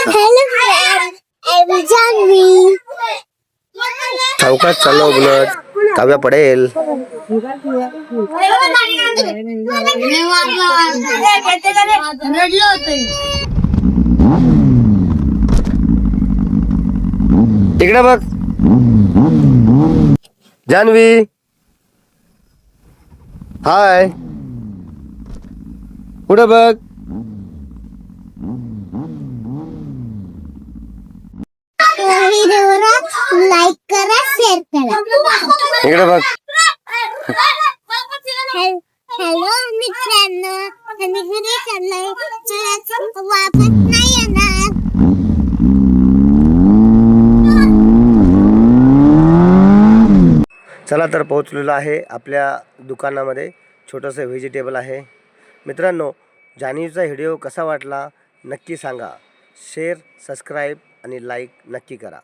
Hello friends, I'm Janvi. चौकात चाललो bullet Kavya पडेल. इकडे बघ जान्हवी. हाय पुढे बघ. व्हिडिओला लाईक करा, शेअर करा. इकडे बघ. हॅलो मित्रांनो, आम्ही घरी चाललोय. वापस नाही येणार. चला तर पोहोचलेलो आहे आपल्या दुकानामध्ये. छोटंसं व्हेजिटेबल आहे. मित्रांनो, जान्हवीचा व्हिडिओ कसा वाटला नक्की सांगा. शेअर, सबस्क्राईब आणि लाईक नक्की करा.